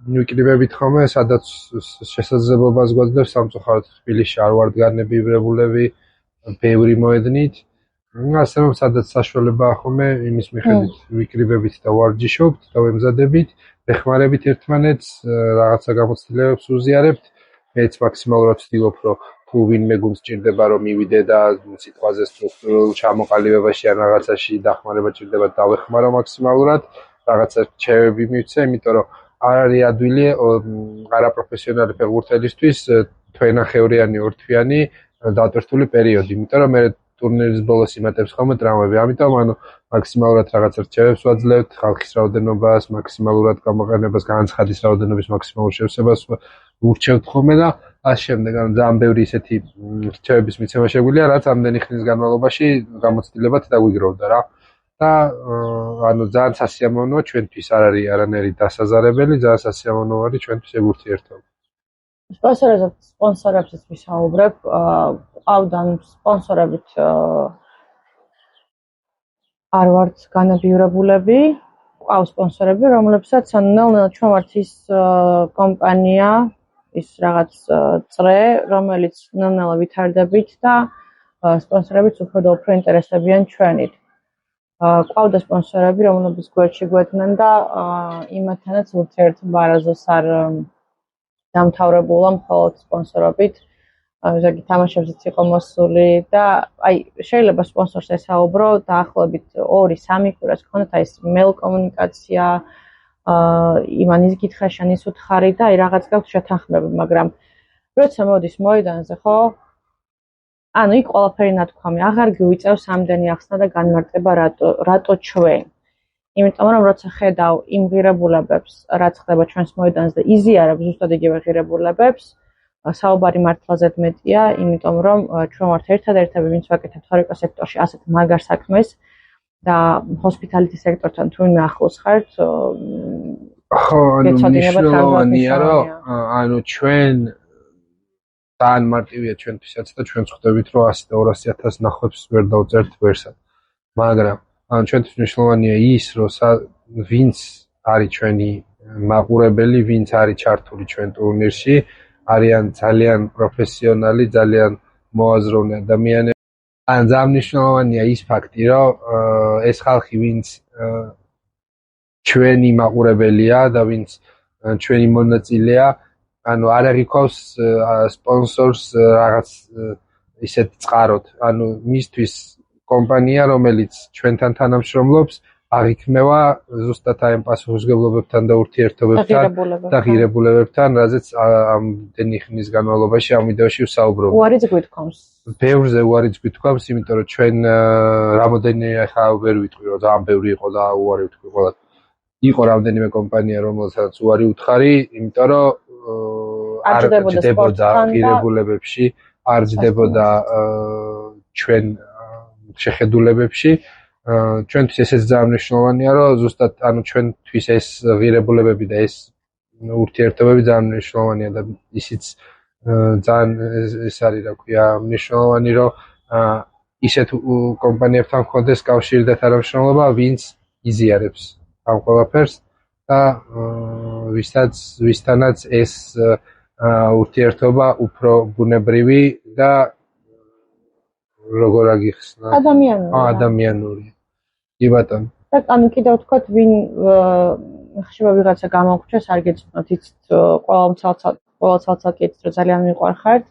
ვიკრიბებით ხოლმე, სადაც შესაძლებლობას გვაძლევს სამწუხაროდ თბილისში არ ვართ განებივრებულები, ბევრი მოედნით. ასე რომ სადაც საშუალებაა ხოლმე, იმის მიხედვით ვიკრიბებით და ვარჯიშობთ და ვემზადებით, ვეხმარებით ერთმანეთს, რაღაცა გამოცდილებებს უზიარებთ. მეც მაქსიმალურად ვცდილობ, რომ თუ ვინმე გუნდს ჭირდება, რომ მივიდე და სიტყვაზე სტრუქტურულ ჩამოყალიბებაში ან რაღაცაში დახმარება ჭირდება, დავეხმარო მაქსიმალურად, რაღაცა რჩევები მივცე, იმიტომ რომ არ არის ადვილი არაპროფესიონალი ფეხბურთელისთვის თვენახევრიანი ორთვიანი დატვირთული პერიოდი, იმიტომ რომ მე ტურნირის ბოლოს იმატებს ხოლმე ტრავმები. ამიტომ მაქსიმალურად რაღაც რჩევებს ვაძლევთ, ხალხის რაოდენობას, მაქსიმალურად გამოყენებას, განცხადის რაოდენობის მაქსიმალურ შევსებას ურჩევთ ხოლმე და ამ შემდეგ ძალიან ბევრი ისეთი რჩევების მიცემა შეგვიძლია, რაც ამდენი ხნის განმავლობაში გამოცდილებად დაგვიგროვდა რა. და ძალიან სასიამოვნოა ჩვენთვის არ არის არანაირი დასაზარებელი, ძალიან სასიამოვნო არის ჩვენთვის ეგ ურთიერთობა. სპონსორებსაც ვისაუბრებ, ყავდან სპონსორებით არ ვართ განებივრებულები, ყავს სპონსორები, რომლებსაც ნელ-ნელა ჩვენ ვართ ის კომპანია, ის რაღაც წრე, რომელიც ნელ-ნელა ვითარდებით და სპონსორებიც უფრო და უფრო ინტერესებიან ჩვენით. ყავდა სპონსორები, რომლებიც გვერდში გვედგნენ და იმათანაც ურთიერთობა არასდროს არ დამთავრებულა მხოლოდ სპონსორობით. ზოგი თამაშებზეც იყო მოსული და შეიძლება სპონსორს ესაუბრო დაახლოებით 2-3 კვირას გქონდეთ ეს მეილ კომუნიკაცია, იმანის გითხრა შენ ის უთხარი და რაღაც გაქვს შეთანხმება, მაგრამ როცა მოდის მოედანზე, ხო? ანუ იქ ყველაფერი ნათქვამი, აღარ გვიწევს ამდენი ახსნა და განმარტება რატო ჩვენ. იმიტომ რომ როცა ხედავ იმ ღირებულებებს, რაც ხდება ჩვენს მოედანზე და იზიარებ ზუსტად იგივე ღირებულებებს, საუბარი მართლა ზედმეტია, იმიტომ რომ ჩვენ ვართ ერთადერთები, ვინც ვაკეთებთ ხორეკა სექტორში ასეთ მაგარ საქმეს და ჰოსპიტალიტი სექტორთან თუ ვინმე ახლოს ხართ, ხო, მნიშვნელოვანია, რომ ანუ ჩვენ ძალიან მარტივია ჩვენთვისაც და ჩვენ ვხვდებით, რომ 100 და 200.000 ნახვებს ვერ დავწერთ ვერსად. მაგრამ ჩვენთვის მნიშვნელოვანია ის, რომ ვინც არის ჩვენი მაყურებელი, ვინც არის ჩართული ჩვენ ტურნირში, არიან ძალიან პროფესიონალი, ძალიან მოაზროვნე ადამიანები. ძალიან მნიშვნელოვანია ის ფაქტი, რომ ეს ხალხი, ვინც ჩვენი მაყურებელია და ვინც ჩვენი მონაწილეა, ანუ არ აღიქვავს სპონსორს რაღაც ისეთ წყაროთ. ანუ მისთვის კომპანია, რომელიც ჩვენთან თანამშრომლობს, აღიქმევა ზუსტად აი ამ პასუხისმგებლობებთან და ურთიერთობებთან და ღირებულებებთან, რაზეც ამდენი ხნის განმავლობაში ამ ვიდეოში ვსაუბრობ. უარიც გვითქვამს. ბევრზე უარიც გვითქვამს, იმიტომ რომ ჩვენ რამოდენიმე ახლა ვერ ვიტყვი, რომ ძალიან ბევრი იყო და უარი ვთქვი ყველა. იყო რამდენიმე კომპანია, რომელსაც უარი უთხარი, იმიტომ რომ არ ჯდებოდა ღირებულებებში, არ ჯდებოდა ჩვენ შეხედულებებში. ჩვენთვის ესეც ძალიან მნიშვნელოვანია, რომ ზუსტად ანუ ჩვენთვის ეს ღირებულებები და ეს ურთიერთობები ძალიან მნიშვნელოვანია და ისიც ძალიან ეს არის, რა ქვია, მნიშვნელოვანი, რომ ისეთ კომპანიებთან გქონდეს კავშირი და თანამშრომლობა, ვინც იზიარებს ამ ყველაფერს და ვისთანაც ეს ურთიერთობა უფრო ბუნებრივი და როგორ აგიხსნა? ადამიანური. კი ბატონო. და ანუ კიდევ ვთქვათ, ვინ ხშირად ვიღაცა გამოგჩეს, არ გეცნოთ იცით ყველა ცალ-ცალკე იცით, რომ ძალიან მიყვარხართ.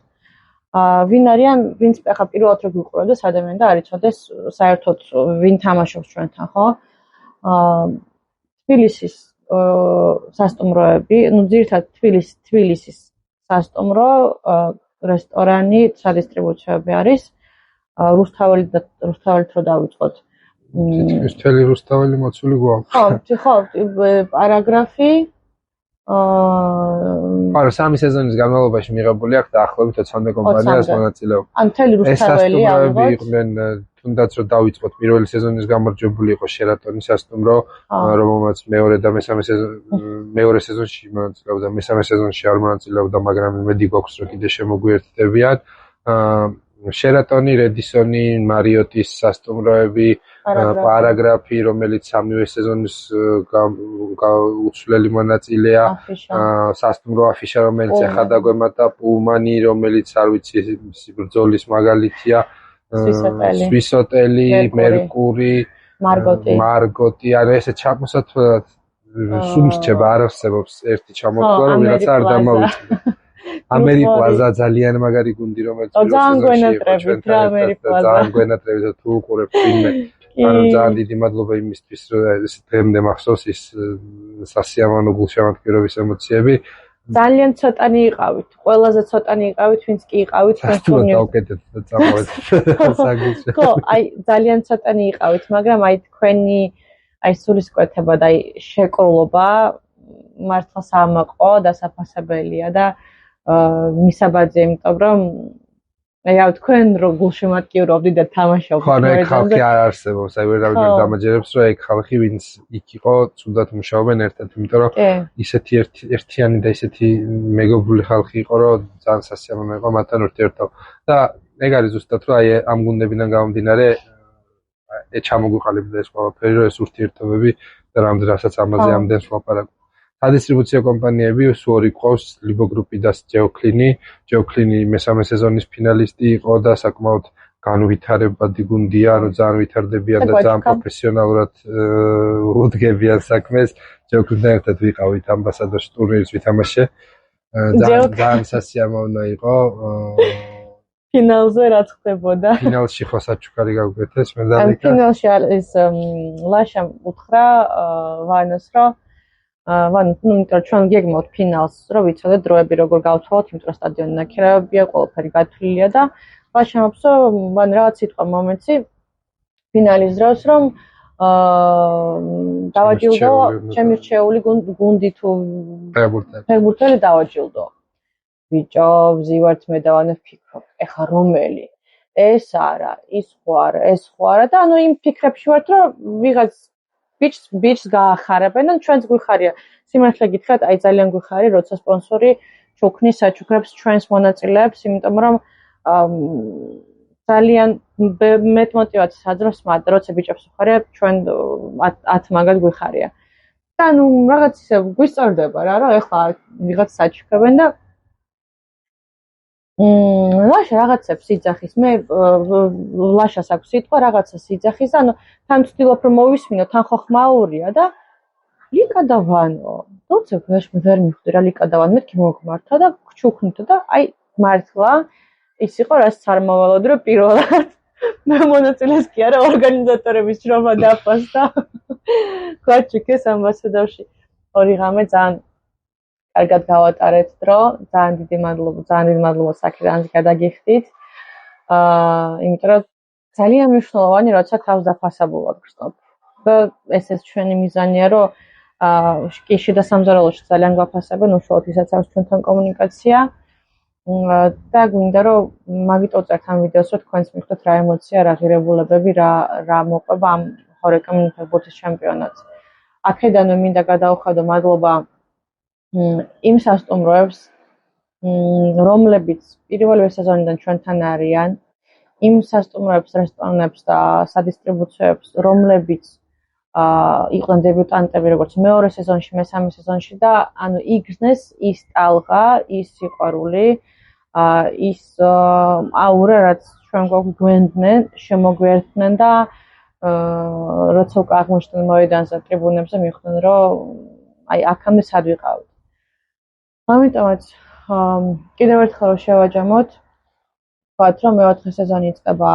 ვინ არიან, ვინც ახლა პირველად რო გიყურებდეს ადამიანი და არ იცოდეს საერთოდ ვინ თამაშობს ჩვენთან, ხო? თბილისის სასტუმროები, ну ძირითადად თბილისის სასტუმრო, რესტორანი, სადისტრიბუციოები არის. რუსთაველით რო დავიწყოთ. თითქმის მთელი რუსთაველი მოცული გვაქვს. ხო, პარაგრაფი არა, 3 სეზონის განმავლობაში მიღებული აქვს დაახლოებით 20 კომპანიას მონაწილეობა. ან მთელი რუსთაველი ავიღოთ. იყვნენ თუნდაც რომ დავიწყოთ პირველი სეზონის გამარჯვებული იყო შერატონის სასტუმრო, რომელმაც მეორე სეზონში მონაწილეობდა, მესამე სეზონში არ მონაწილეობდა, მაგრამ იმედი გვაქვს რომ კიდე შემოგვიერთდებიან. შერატონი, რედისონი, მარიოტის სასტუმროები, პარაგრაფი, რომელიც სამივე სეზონის უცვლელი მონაწილეა, სასტუმრო აფიშა, რომელიც ახლა დაგვემატა, პულმანი, რომელიც არ ვიცი ბრძოლის მაგალითია, სვის ოტელი, მერკური, მარგოტი, არა ესე ჩამოსად სუმსჩება არ არსებობს ერთი ჩამოთვლა, რომ ვიღაცა არ დამავიწყდა. ამერიპლაზა ძალიან მაგარი გუნდი, რომელიც ძალიან გვენატრებით თუ უყურებთ ვინმე. ანუ ძალიან დიდი მადლობა იმისთვის, რომ ეს დღემდე მახსოვს ის სასიამოვნო გულშემატკივრობის ემოციები. ძალიან ცოტანი იყავით. ყველაზე ცოტანი იყავით, ვინც კი იყავით ტურნირში. დავკეთეთ და წამოვეთ საგულში. ხო, აი ძალიან ცოტანი იყავით, მაგრამ აი თქვენი აი სულისკვეთება და აი შეკროლობა მართლა სამაყო და საფასებელია და მისაბაძე, იმიტომ რომ აი თქვენ რო გულშემატკივრობდით და თამაშობდით მოედანზე. ხო, ხალხი არ არსებობს, აი ვერავინ არ დამაჯერებს, რომ აი ხალხი ვინც იქ იყო, ცუდად მუშაობენ ერთად, იმიტომ რომ ისეთი ერთიანი და ისეთი მეგობრული ხალხი იყო, რომ ძალიან სასიამოვნო იყო მათთან ურთიერთობა. და ეგ არის ზუსტად რომ აი ამ გუნდებიდან გამომდინარე ჩამოგვიყალიბდა ეს ყველაფერი, რომ ეს ურთიერთობები და რამდენადაც ამაზე ამდენს ვლაპარაკობ. სადისტრიბუციო კომპანიები სუორი ყავს, ლიბო გრუპი და ჯეოკლინი. ჯეოკლინი მესამე სეზონის ფინალისტი იყო და საკმაოდ განვითარებადი გუნდია, ანუ ძალიან ვითარდებიან და ძალიან პროფესიონალურად უდგებიან საქმეს. ჯეოკლინთან ერთად ვიყავით ამბასადორს ტურნირს ვითამაშე. ძალიან სასიამოვნო იყო. ფინალზე რაც ხდებოდა. ფინალში ხო საჩუქარი გავკვეთეს მე და ლიკა. ფინალში ის ლაშამ უთხრა ვანოს რომ იმიტომ რომ ჩვენ გეგმავთ ფინალს, რომ ვიცოდეთ დროები როგორ გავთვალოთ, იმიტომ რომ სტადიონი ნაქირავებია, ყველაფერი გათვლილია და ვაშამობს, რომ რაღაც სიტყვა მომეცი ფინალის დროს, რომ დავაჯილდო ჩემი რჩეული გუნდი თუ ფეხბურთელი დავაჯილდო. ბიჭო, ვზივართ მე და ვანე ვფიქრობ, ეხა რომელი? ეს არა, ის ხო არა, ეს ხო არა და ანუ იმ ფიქრებში ვართ, რომ ვიღაც ბიჭს გაახარებენ და ჩვენც გვიხარია. სიმართლე გითხრათ, აი ძალიან გვიხარია, როცა სპონსორი ჩუქნის საჩუქრებს ჩვენს მონაწილეებს, იმიტომ რომ ძალიან მეტ мотивაციას აძლევს მათ, როცა ბიჭებს ვხარია, ჩვენ 10 მაგად გვიხარია. და ნუ რაღაც ისე გვისწორდება რა, რომ ეხლა ვიღაც საჩუქრებენ და ლაშა რაღაცებს იძახის. მე ლაშას აქვს სიტყვა რაღაცას იძახის, ანუ თან ვცდილობ რომ მოვისმინო, თან ხო ხმაურია და ლიკა და ვანო. დუცე ვერ მიხვდი რა ლიკა და ვანო, მეთქი მოგმართა და ჩუქნით და აი მართლა ის იყო რაც არ მოვალოდ რომ პირველად მე მონაწილეს კი არა ორგანიზატორების შრომა დაფასდა. გაჩუქეს ამბასადორში. ორი ღამე ძალიან კარგად გავატარეთ დრო, ძალიან დიდი მადლობა საკირანს გადაგიხდით. იმიტომ რომ ძალიან მნიშვნელოვანი როცა თავს დაფასებულად გრძნობ. და ესეც ჩვენი მიზანია, რომ კი შიდა სამზარეულოში ძალიან გვაფასებენ, უშუალოდ ისაც არის ჩვენთან კომუნიკაცია. და გვინდა რომ მაგიტო წერთ ამ ვიდეოს, რომ თქვენს მიხვდეთ რა ემოცია, რა ღირებულებები, რა მოყვება ამ ჰორეკამ ფეხბურთის ჩემპიონატს. აქედანვე მინდა გადავხადო მადლობა იმ სასტუმროებს, რომლებიც პირველი სეზონიდან ჩვენთან არიან, იმ სასტუმროებს, რესტორნებს და სადისტრიბუციოებს, რომლებიც იყვნენ დებიუტანტები, როგორც მეორე სეზონში, მესამე სეზონში და ანუ იგრძნეს ის ტალღა, ის სიყვარული, ის აურა, რაც ჩვენ გვაქვს გვენდნენ, შემოგვერთდნენ და როცა უკვე აღმოჩნდნენ მოედანზე, ტრიბუნებზე, მიხვდნენ, რომ აი აქამდე სად ვიყავით. ამიტომაც კიდევ ერთხელ რომ შევაჯამოთ, ვთქვათ, რომ მეოთხე სეზონი იწყება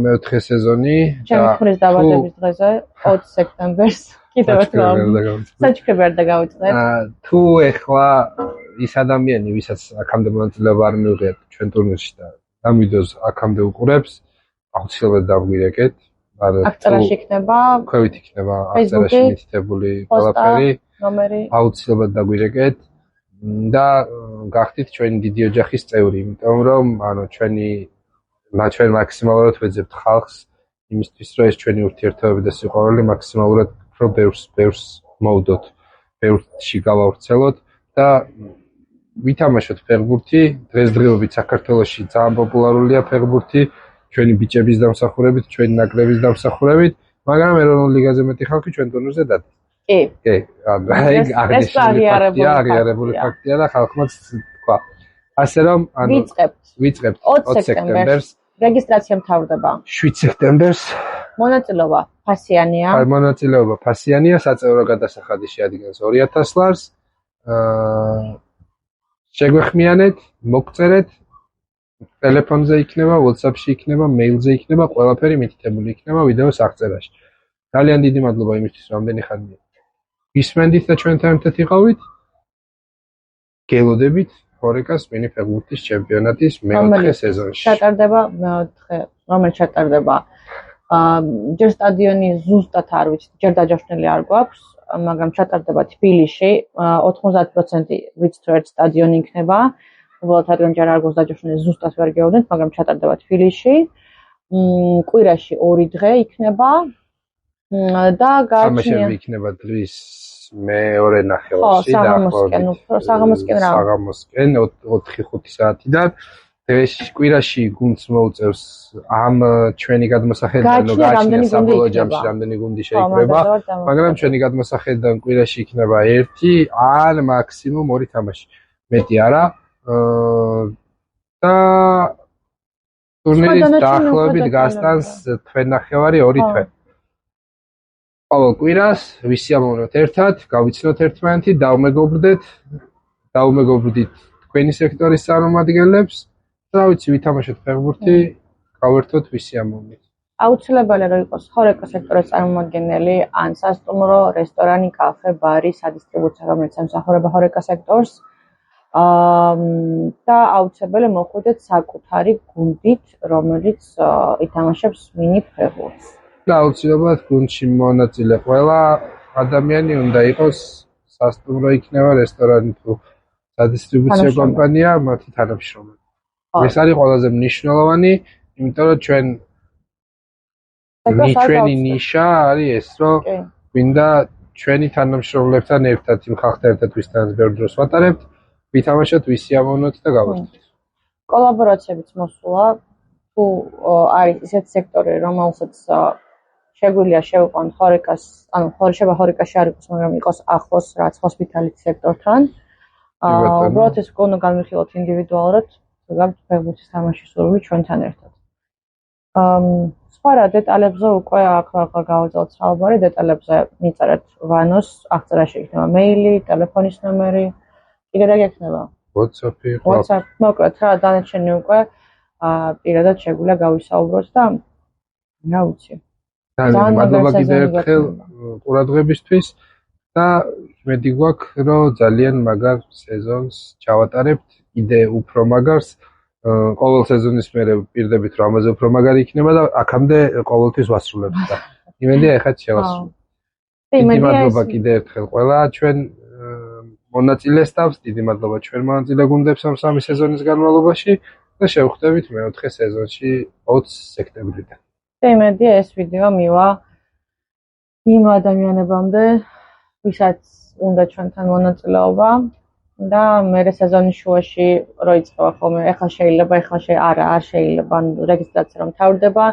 მეოთხე სეზონი ჩემი ქმრის დაბადების დღეზე 20 სექტემბერს. კიდევ ერთხელ საჩუქრები არ დაგავიწყდეთ. თუ ეხლა ის ადამიანი, ვისაც აქამდე მონაწილეობა არ მიუღიათ ჩვენ ტურნირში და ამ ვიდეოს აქამდე უყურებს, აუცილებლად დავგვირეკეთ, აქციაში იქნება ქვევით იქნება აქციაში მითითებული ყველაფერი ნომერი აუცილებლად დაგვირეკეთ და გახდით ჩვენი დიდი ოჯახის წევრი, იმიტომ რომ ჩვენ მაქსიმალურად ვეძებთ ხალხს იმისთვის, რომ ეს ჩვენი ურთიერთობები და სიყვარული მაქსიმალურად უფრო ბევრს მოვდოთ, ბევრში გავავრცელოთ და ვითამაშოთ ფეხბურთი. დღესდღეობით საქართველოში ძალიან პოპულარულია ფეხბურთი, ჩვენი ბიჭების დამსახურებით, ჩვენი ნაკრების დამსახურებით, მაგრამ ეროვნულ ლიგაზე მეტი ხალხი ჩვენ ტურნირზე დადის. კი, აღიარებული ფაქტია და ხალხმაც თქვა. ასე რომ, ვიწყებთ 20 სექტემბერს. რეგისტრაცია მთავრდება 7 სექტემბერს. მონაწილეობა ფასიანია, საწევრო გადასახადი შეადგენს 2000 ლარს. შეგვეხმიანეთ, მოგწერეთ, ტელეფონზე იქნება, WhatsApp-ში იქნება, მეილზე იქნება, ყველაფერი მითითებული იქნება ვიდეოს აღწერაში. ძალიან დიდი მადლობა იმისთვის, რამდენი ხანი გისმენდით და ჩვენთან ერთად იყავით. გელოდებით ჰორეკას მინი ფეხბურთის ჩემპიონატის მეოთხე სეზონში. რომელიც ჩატარდება ჯერ სტადიონი ზუსტად არ ვიცი, ჯერ დაჯავშნილი არ გვაქვს, მაგრამ ჩატარდება თბილისში, 90% ვიცით რომ ერთ სტადიონი იქნება. უბრალოდ რადგან ჯერ არ გვაქვს დაჯავშნილი, ზუსტად ვერ გეუბნით, მაგრამ ჩატარდება თბილისში. კვირაში 2 დღე იქნება და გააჩნია იქნება დღის მეორე ნახევარში და საღამოსკენ 4-5 საათიდან. კვირაში გუნდს მოუწევს ამ ჩვენი გადმოსახედიდან რომ გააჩნია საბოლოო ჯამში რამდენი გუნდი შეიკრება, მაგრამ ჩვენი გადმოსახედიდან კვირაში იქნება 1 ან მაქსიმუმ 2 თამაში. მეტი არა. და ტურნირის დაახლოებით გასტანს თვენახევარი 2 თვე. ყოველ კვირას ვისიამოვნოთ ერთად, გავიცნოთ ერთმანეთი, დაუმეგობრდით თქვენი სექტორის წარმომადგენლებს. რა ვიცი, ვითამაშოთ ფეხბურთი, გავერთოთ ვისიამოვნით. აუცილებელია რომ იყოს ჰორეკა სექტორის წარმომადგენელი, ან სასტუმრო, რესტორანი, კაფე, ბარი, სადისტრიბუციო, რომელიც ემსახურება ჰორეკა სექტორს. და აუცილებელი მოხვიდეთ საკუთარი გუნდით, რომელიც ითამაშებს მინი ფეხბურთს. და აუცილებლად გუნდში მონაწილე ყველა ადამიანი უნდა იყოს სასტუმრო იქნება, რესტორანი თუ სადისტრიბუციო კომპანია, მათი თანამშრომელი. ეს არის ყველაზე მნიშვნელოვანი, იმიტომ რომ ჩვენი ნიშა არის ეს, რომ გვინდა ჩვენი თანამშრომლებთან ერთად იმ ხალხთან ერთად ვისთანაც ბევრ დროს ვატარებთ, ვითამაშოთ, ვისიამოვნოთ და გავართოთ. კოლაბორაციებიც მოსულა, თუ არის ისეთი სექტორი, რომელსაც შეგვიძლია შევიყვანოთ ჰორეკას, ანუ ჰორეკაში არ იყოს, მაგრამ იყოს ახლოს რაც ჰოსპიტალიტი სექტორთან. უბრალოდ ეს უნდა განვიხილოთ ინდივიდუალურად, გაგვთ ფეხბურთის თამაშის სურვილი ჩვენთან ერთად. სხვა რა დეტალებზე უკვე აქ გავაძლევთ საუბარი, დეტალებზე მიწერეთ ვანოს, აღწერაში იქნება მეილი, ტელეფონის ნომერი, კიდე რა გექნება? WhatsApp, მოკლედ რა, დანარჩენი უკვე პირადად შეგვიძლია გავისაუბროთ და რა ვიცი. ძალიან მადლობა კიდევ ერთხელ ყურადღებისთვის და იმედი გვაქვს, რომ ძალიან მაგარ სეზონს ჩავატარებთ, კიდე უფრო მაგარს. ყოველ სეზონის მერე პირდებით რომ ამაზე უფრო მაგარი იქნება და აქამდე ყოველთვის ვასრულებთ და იმედია ეხაც შევასრულოთ. დიდი მადლობა კიდე ერთხელ ყველა ჩვენ მონაწილესთავს, დიდი მადლობა ჩვენ მონაწილე გუნდებს ამ 3 სეზონის განმავლობაში და შევხვდებით მეოთხე სეზონში 20 სექტემბრიდან. იმედია ეს ვიდეო მივა იმ ადამიანებამდე, ვისაც უნდა ჩვენთან მონაწილეობა და მერე სეზონის შუაში როიწყება ხოლმე, ეხლა შეიძლება, არ შეიძლება, რეგისტრაცია რომ თავდება,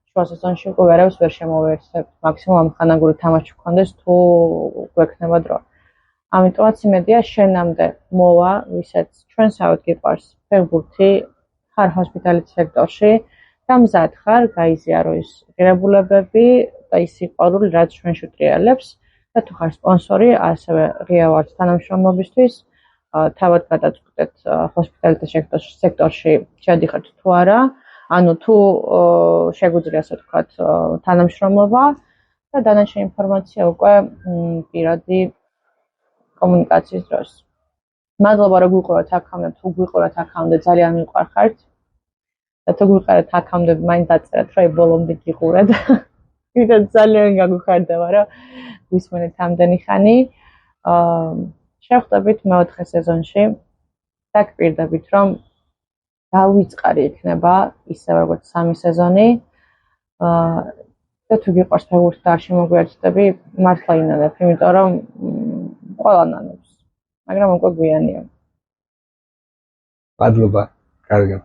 შუა სეზონში უკვე ვერავის ვერ შემოვერთებთ, მაქსიმუმ ამ ხანაგური თამაში გქონდეს თუ გვექნება დრო. ამიტომაც იმედია შენამდე მოვა, ვისაც ჩვენსავით გიყვარს ფეხბურთი, ხარ ჰოსპიტალიტის სექტორში და მზად ხარ გაიზიარო ის ღირებულებები და ის სიყვარული, რაც ჩვენში უტრიალებს და თუ ხარ სპონსორი, ასევე ღია ვართ თანამშრომლობისთვის, თავად გადაწყვეტეთ ჰოსპიტალიტის სექტორში შედიხართ თუ არა, ანუ თუ შეგვიძლია ასე ვთქვათ თანამშრომლობა და დანარჩენი ინფორმაცია უკვე პირადი კომუნიკაციის დროს. მადლობა რომ გვიყურებთ აქამდე, თუ გვიყურებთ აქამდე ძალიან მიყვარხართ. და თუ გვიყურებთ აქამდე, მაინც დაწერეთ, რომ ბოლომდე გიყურეთ. ვიდრე ძალიან გაგვიხარდება, რომ ვისმენთ ამდენი ხანი. შევხვდებით მეოთხე სეზონში. დაგპირდებით, რომ დავიწყარი იქნება ისე როგორც 3 სეზონი. და თუ გიყვარს ფეხბურთი და არ შემოგვიერთდები, მართლა ინანებ, იმიტომ რომ ყველა ნანობს. მაგრამ უკვე გვიანია. მადლობა. კარგად.